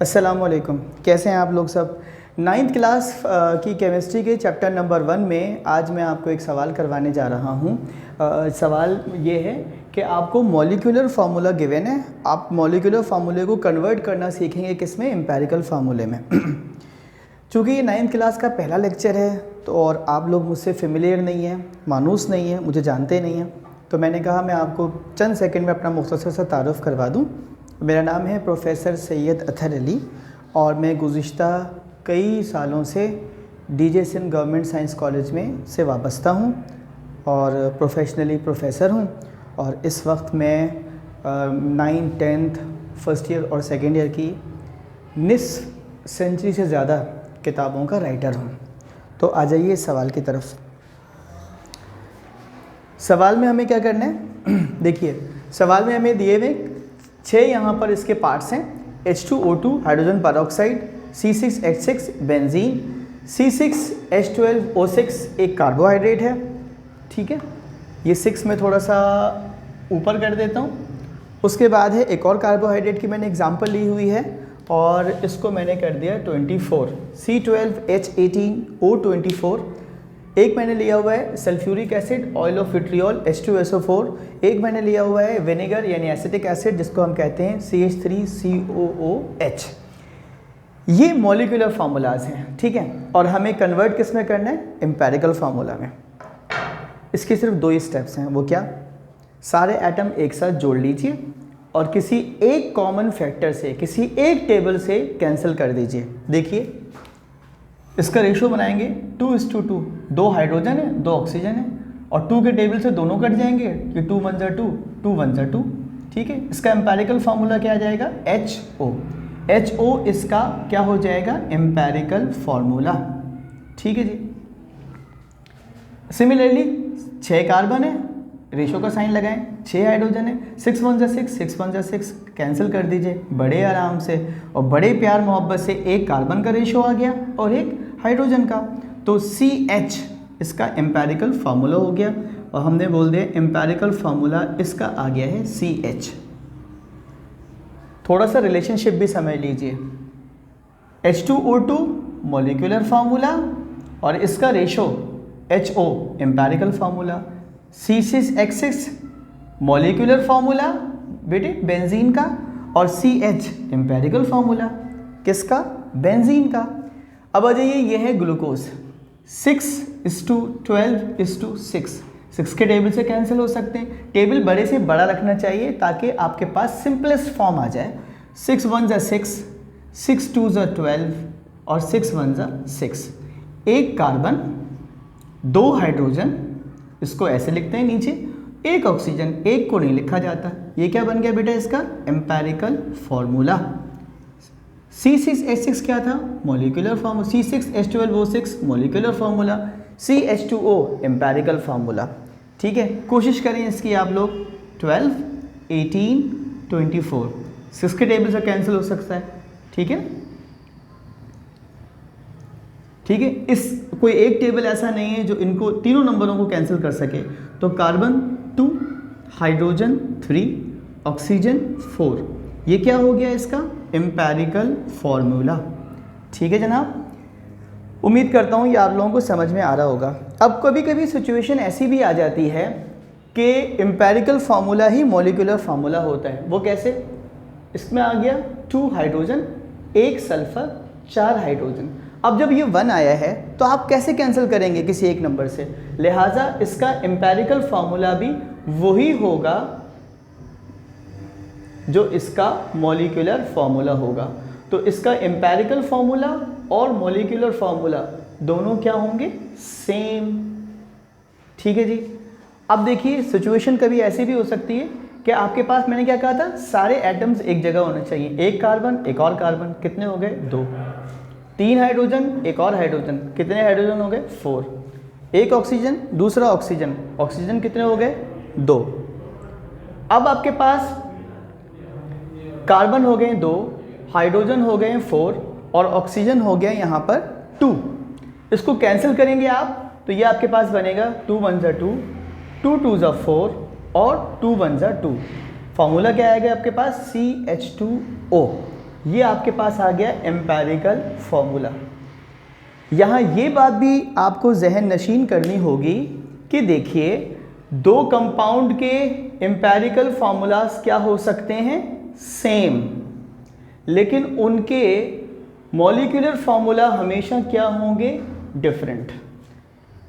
अस्सलामुअलैकुम। कैसे हैं आप लोग सब। नाइन्थ क्लास की केमिस्ट्री के चैप्टर नंबर 1 में आज मैं आपको एक सवाल करवाने जा रहा हूं। सवाल ये है कि आपको मॉलिक्यूलर फार्मूला गिवन है, आप मॉलिक्यूलर फार्मूले को कन्वर्ट करना सीखेंगे किसमें, एम्पेरिकल फार्मूले में। चूँकि ये नाइन्थ क्लास का पहला लेक्चर है तो और आप लोग मुझसे फेमिलियर नहीं हैं, मानूस नहीं हैं, मुझे जानते नहीं हैं, तो मैंने कहा मैं आपको चंद सेकंड में अपना मुख्तसर सा तारुफ़ करवा दूं। मेरा नाम है प्रोफेसर सैयद अतहर अली और मैं गुज़िश्ता कई सालों से DJ Sindh government science college में से वाबस्ता हूं और प्रोफेशनली प्रोफेसर हूं और इस वक्त मैं 9th 10th फर्स्ट ईयर और सेकेंड ईयर की निस्फ सेंचुरी से ज़्यादा किताबों का राइटर हूं। तो आ जाइए इस सवाल की तरफ। सवाल में हमें क्या करना है देखिए, सवाल में हमें दिए हुए 6 यहाँ पर इसके पार्ट्स हैं। H2O2 hydrogen peroxide, C6H6 benzene, C6H12O6 एक कार्बोहाइड्रेट है, ठीक है। ये 6 में थोड़ा सा ऊपर कर देता हूँ। उसके बाद है एक और कार्बोहाइड्रेट की मैंने एग्जांपल ली हुई है और इसको मैंने कर दिया 24, C12H18O24। एक मैंने लिया हुआ है sulphuric acid, oil of vitriol H2SO4। एक मैंने लिया हुआ है विनेगर यानी एसिटिक एसिड जिसको हम कहते हैं CH3COOH। ये मॉलिक्यूलर फार्मूलाज हैं, ठीक है। और हमें कन्वर्ट किस में करना है, एम्पेरिकल फार्मूला में। इसके सिर्फ 2 स्टेप्स हैं, वो क्या, सारे एटम एक साथ जोड़ लीजिए और किसी एक कॉमन फैक्टर से, किसी एक टेबल से कैंसिल कर दीजिए। देखिए इसका रेशो बनाएंगे 2:2, 2 हाइड्रोजन है 2 ऑक्सीजन है और 2 के टेबल से दोनों कट जाएंगे, ये 2 1 जा 2, 2 1 जा 2, ठीक है। इसका एम्पेरिकल फार्मूला क्या आ जाएगा, HO इसका क्या हो जाएगा, एम्पेरिकल फार्मूला, ठीक है जी। सिमिलरली 6 कार्बन है, रेशो का साइन लगाएं, 6 हाइड्रोजन है, 6 1 जा 6, 6 1 जा 6, कैंसिल कर दीजिए बड़े आराम से और बड़े प्यार मोहब्बत से। एक कार्बन का रेशो आ गया और एक हाइड्रोजन का, तो CH इसका एम्पेरिकल फार्मूला हो गया और हमने बोल दिया एम्पेरिकल फार्मूला इसका आ गया है CH। थोड़ा सा रिलेशनशिप भी समझ लीजिए, H2O2 मॉलिक्यूलर फार्मूला और इसका ratio HO empirical formula, C6H6 molecular formula बेटे बेंजीन का और CH एम्पेरिकल फार्मूला किसका, बेंजीन का। अब आ जाइए, ये है ग्लूकोज 6:12:6, 6 के टेबल से कैंसिल हो सकते हैं, टेबल बड़े से बड़ा रखना चाहिए ताकि आपके पास सिंपलेस्ट फॉर्म आ जाए। 6 1 जा 6, 6 2 जा 12 और 6 1 जा 6। एक कार्बन, 2 हाइड्रोजन, इसको ऐसे लिखते हैं नीचे, एक ऑक्सीजन, एक को नहीं लिखा जाता। ये क्या बन गया बेटा, इसका एम्पेरिकल फार्मूला। C6H6 क्या था, molecular formula, C6H12O6 molecular formula, CH2O empirical formula, ठीक है। कोशिश करें इसकी आप लोग 12 18 24, 6 के टेबल से कैंसिल हो सकता है, ठीक है, ठीक है। इस कोई एक टेबल ऐसा नहीं है जो इनको तीनों नंबरों को कैंसिल कर सके। तो कार्बन 2, हाइड्रोजन 3, ऑक्सीजन 4, ये क्या हो गया इसका एम्पेरिकल फार्मूला, ठीक है जनाब। उम्मीद करता हूँ ये आप लोगों को समझ में आ रहा होगा। अब कभी कभी सिचुएशन ऐसी भी आ जाती है कि एम्पेरिकल फार्मूला ही मॉलिक्यूलर फार्मूला होता है। वो कैसे, इसमें आ गया 2 हाइड्रोजन, 1 सल्फर, 4 हाइड्रोजन। अब जब ये 1 आया है तो आप कैसे कैंसिल करेंगे किसी एक नंबर से, लिहाजा इसका एम्पेरिकल फार्मूला भी वही होगा जो इसका मॉलिक्यूलर फार्मूला होगा। तो इसका एम्पेरिकल फार्मूला और मॉलिक्यूलर फार्मूला दोनों क्या होंगे, सेम, ठीक है जी। अब देखिए सिचुएशन कभी ऐसी भी हो सकती है कि आपके पास, मैंने क्या कहा था, सारे एटम्स एक जगह होने चाहिए। एक कार्बन, एक और कार्बन, कितने हो गए 2, 3 हाइड्रोजन, एक और हाइड्रोजन, कितने हाइड्रोजन हो गए 4, एक ऑक्सीजन, दूसरा ऑक्सीजन, ऑक्सीजन कितने हो गए 2। अब आपके पास कार्बन हो गए 2, हाइड्रोजन हो गए 4 और ऑक्सीजन हो गया यहाँ पर 2। इसको कैंसिल करेंगे आप तो ये आपके पास बनेगा 2 1 जा 2, 2 2 जा 4 और 2 1 जा 2। फॉर्मूला क्या आएगा आपके पास, CH2O। ये आपके पास आ गया एम्पेरिकल फॉर्मूला। यहाँ ये बात भी आपको जहन नशीन करनी होगी कि देखिए, दो कंपाउंड के एम्पेरिकल फार्मूलाज क्या हो सकते हैं, सेम, लेकिन उनके मॉलिक्यूलर फार्मूला हमेशा क्या होंगे, डिफरेंट।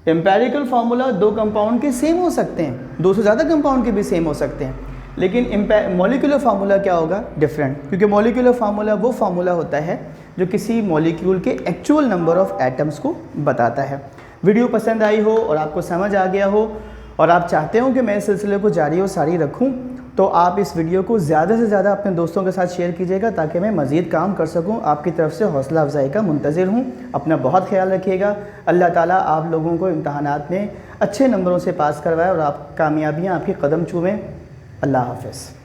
एम्पेरिकल फार्मूला दो कंपाउंड के सेम हो सकते हैं, दो से ज़्यादा कंपाउंड के भी सेम हो सकते हैं, लेकिन मॉलिक्यूलर फार्मूला क्या होगा, डिफरेंट, क्योंकि मॉलिक्यूलर फार्मूला वो फार्मूला होता है जो किसी मॉलिक्यूल के एक्चुअल नंबर ऑफ एटम्स को बताता है। वीडियो पसंद आई हो और आपको समझ आ गया हो और आप चाहते हो कि मैं इस सिलसिले को जारी और सारी रखूं, तो आप इस वीडियो को ज़्यादा से ज़्यादा अपने दोस्तों के साथ शेयर कीजिएगा ताकि मैं मज़ीद काम कर सकूं। आपकी तरफ से हौसला अफजाई का मुंतज़िर हूं। अपना बहुत ख्याल रखिएगा। अल्लाह ताला आप लोगों को इम्तहानात में अच्छे नंबरों से पास करवाए और आप कामयाबियाँ आपकी कदम चूमें। अल्लाह हाफ़िज़।